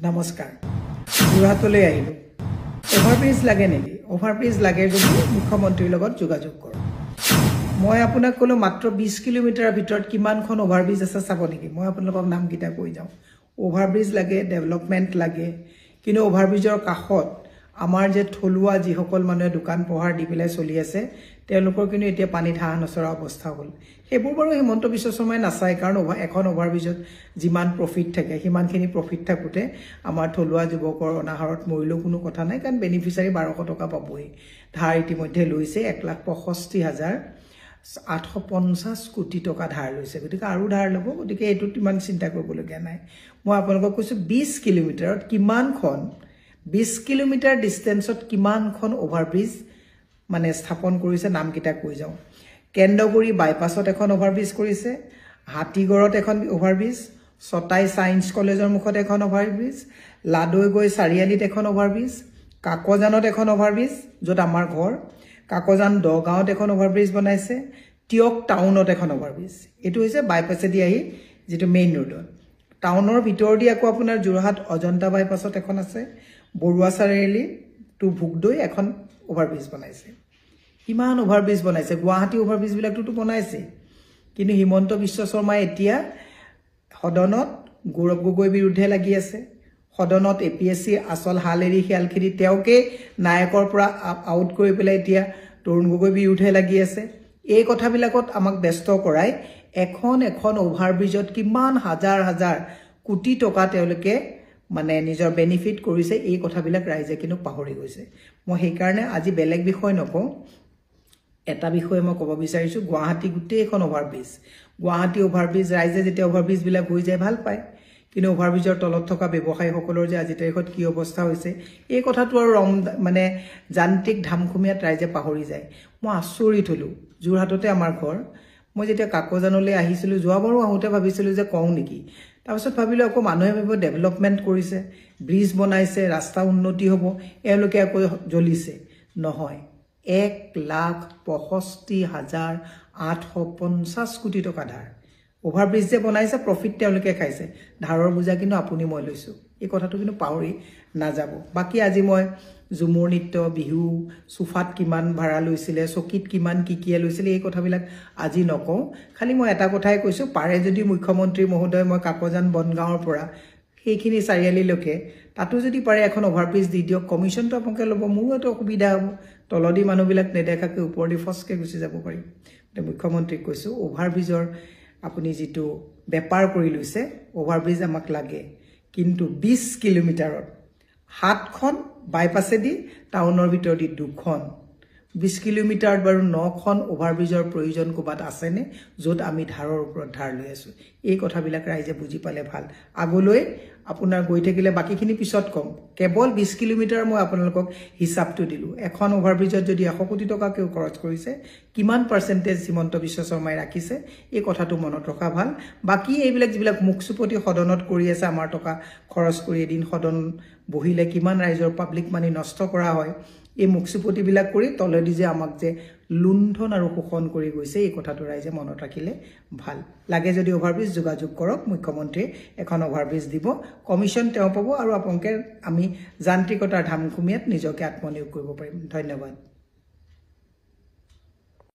নমস্কাৰ যোৰহাটলৈ আহিলোঁ অভাৰব্ৰিজ লাগে নেকি অভাৰব্ৰিজ লাগে যদি মুখ্যমন্ত্ৰীৰ লগত যোগাযোগ কৰক মই আপোনাক ক'লো মাত্ৰ 20 কিলোমিটাৰৰ ভিতৰত কিমানখন অভাৰব্ৰিজ আছে চাব নেকি মই আপোনালোকক নামকেইটা কৈ যাওঁ অভাৰব্ৰিজ লাগে ডেভেলপমেণ্ট লাগে কিন্তু অভাৰব্ৰিজৰ কাষত আমাৰ যে থলুৱা যিসকল মানুহে দোকান পোহাৰ দি পেলাই চলি আছে তেওঁলোকৰ কিন্তু এতিয়া পানী ধাহা নচৰা অৱস্থা হ'ল সেইবোৰ বাৰু হিমন্ত বিশ্ব শৰ্মাই নাচায় কাৰণ এখন অভাৰব্ৰিজত যিমান প্ৰফিট থাকে সিমানখিনি প্ৰফিট থাকোঁতে আমাৰ থলুৱা যুৱকৰ অনাহাৰত মৰিলেও কোনো কথা নাই কাৰণ বেনিফিচিয়াৰী 1200 টকা পাবই ধাৰ ইতিমধ্যে লৈছে 1,65,850 কোটি টকা ধাৰ লৈছে গতিকে আৰু ধাৰ ল'ব গতিকে এইটোত ইমান চিন্তা কৰিবলগীয়া নাই মই আপোনালোকক কৈছোঁ 20 কিলোমিটাৰত কিমানখন 20 কিলোমিটাৰ ডিষ্টেন্সত কিমানখন অভাৰব্ৰিজ মানে স্থাপন কৰিছে নামকেইটা কৈ যাওঁ কেন্দ্ৰগুৰি বাইপাছত এখন অভাৰব্ৰিজ কৰিছে হাতীগড়ত এখন অভাৰব্ৰিজ সতাই সায়েন্স কলেজৰ মুখত এখন অভাৰব্ৰিজ লাডৈগৈ চাৰিআলিত এখন অভাৰব্ৰিজ কাকজানত এখন অভাৰব্ৰিজ য'ত আমাৰ ঘৰ কাকজান দগাঁৱত এখন অভাৰব্ৰিজ বনাইছে টিয়ক টাউনত এখন অভাৰব্ৰিজ এইটো হৈছে বাইপাছেদি আহি যেটো মেইন ৰোডত টাউনৰ ভিতৰদি আকৌ আপোনাৰ যোৰহাট অজন্তা বাইপাছত এখন আছে বৰুৱা চাৰিআলি টু ভুগদৈ এখন অভাৰব্ৰিজ বনাইছে ইমান অভাৰব্ৰিজ বনাইছে গুৱাহাটী অভাৰব্ৰিজ বিলাকটো বনাইছে কিন্তু হিমন্ত বিশ্ব শৰ্মাই এতিয়া সদনত গৌৰৱ গগৈৰ বিৰুদ্ধে লাগি আছে সদনত এপিএসসি আসল হালেৰি খেলখিনি তেওঁকে নায়কৰ পৰা আউট কৰি পেলাই এতিয়া তৰুণ গগৈৰ বিৰুদ্ধে লাগি আছে এই কথাবিলাকত আমাক ব্যস্ত কৰাই এখন অভাৰব্ৰিজত কিমান হাজাৰ হাজাৰ কোটি টকা তেওঁলোকে মানে নিজৰ বেনিফিট কৰিছে এই কথাবিলাক ৰাইজে কিন্তু পাহৰি গৈছে মই সেই কাৰণে আজি বেলেগ বিষয় নকওঁ এটা বিষয় মই ক'ব বিচাৰিছো গুৱাহাটী গোটেই এখন অভাৰব্ৰিজ গুৱাহাটী অভাৰব্ৰিজ ৰাইজে যেতিয়া অভাৰব্ৰিজ বিলাক হৈ যায় ভাল পায় কিন্তু অভাৰব্ৰিজৰ তলত থকা ব্যৱসায়ীসকলৰ যে আজি তাৰিখত কি অৱস্থা হৈছে এই কথাটো আৰু মানে যান্ত্ৰিক ধামখুমীয়াত ৰাইজে পাহৰি যায় মই আচৰিত হলো যোৰহাটতে আমাৰ ঘৰ মই যেতিয়া কাকজানলৈ আহিছিলোঁ যোৱাবাৰো আহোঁতে ভাবিছিলোঁ যে কওঁ নেকি তাৰপিছত ভাবিলোঁ আকৌ মানুহে ভাবিব ডেভেলপমেণ্ট কৰিছে ব্ৰিজ বনাইছে ৰাস্তা উন্নতি হ'ব এওঁলোকে আকৌ জ্বলিছে নহয় 1,65,850 কোটি টকা ধাৰ অভাৰব্ৰিজ যে বনাইছে প্ৰফিট তেওঁলোকে খাইছে ধাৰৰ বুজা কিন্তু আপুনি মই লৈছোঁ এই কথাটো কিন্তু পাহৰি নাযাব বাকী আজি মই ঝুমুৰ নৃত্য বিহু সোফাত কিমান ভাড়া লৈছিলে চকীত কিমান কিকিয়ে লৈছিলে এই কথাবিলাক আজি নকওঁ খালি মই এটা কথাই কৈছোঁ পাৰে যদি মুখ্যমন্ত্ৰী মহোদয় মই কাকজান বনগাঁৱৰ পৰা সেইখিনি চাৰিআলিলৈকে তাতো যদি পাৰে এখন অভাৰব্ৰিজ দি দিয়ক কমিশ্যনটো আপোনালোকে ল'ব মোৰো এটা অসুবিধা হ'ব তলদি মানুহবিলাক নেদেখাকৈ ওপৰদি ফচকে গুচি যাব পাৰিম মুখ্যমন্ত্ৰীক কৈছোঁ অভাৰব্ৰিজৰ আপুনি যেটো বেপাৰ কৰি লৈছে অভাৰব্ৰিজ আমাক লাগে কিন্তু 20 কিলোমিটাৰত 7খন বাইপাছেদি টাউনৰ ভিতৰদি 2খন 20 কিলোমিটাৰত বাৰু 9খন অভাৰব্ৰিজৰ প্ৰয়োজন ক'বাত আছেনে য'ত আমি ধাৰৰ ওপৰত ধাৰ লৈ আছোঁ এই কথাবিলাক ৰাইজে বুজি পালে ভাল আগলৈ আপোনাৰ গৈ থাকিলে বাকিখিনি পিছত কম কেৱল 20 কিলোমিটাৰ মই আপোনালোকক হিচাপটো দিলোঁ এখন অভাৰব্ৰিজত যদি 100 কোটি টকা কেও খৰচ কৰিছে কিমান পাৰ্চেন্টেজ হিমন্ত বিশ্ব শৰ্মাই ৰাখিছে এই কথাটো মনত ৰখা ভাল বাকি এইবিলাক যিবিলাক মুখচুপতি সদনত কৰি আছে আমাৰ টকা খৰচ কৰি এদিন সদন বহিলে কিমান ৰাইজৰ পাব্লিক মানি নষ্ট কৰা হয় এই মুখচুপতিবিলাক কৰি তলেদি যে আমাক যে লুণ্ঠন আৰু শোষণ কৰি গৈছে এই কথাটো ৰাইজে মনত ৰাখিলে ভাল লাগে যদি অভাৰব্ৰিজ যোগাযোগ কৰক মুখ্যমন্ত্ৰীয়ে এখন অভাৰব্ৰিজ দিব কমিশ্যন তেওঁ পাব আৰু আপোনালোকে আমি যান্ত্ৰিকতাৰ ধামখুমীয়াত নিজকে আত্মনিয়োগ কৰিব পাৰিম ধন্যবাদ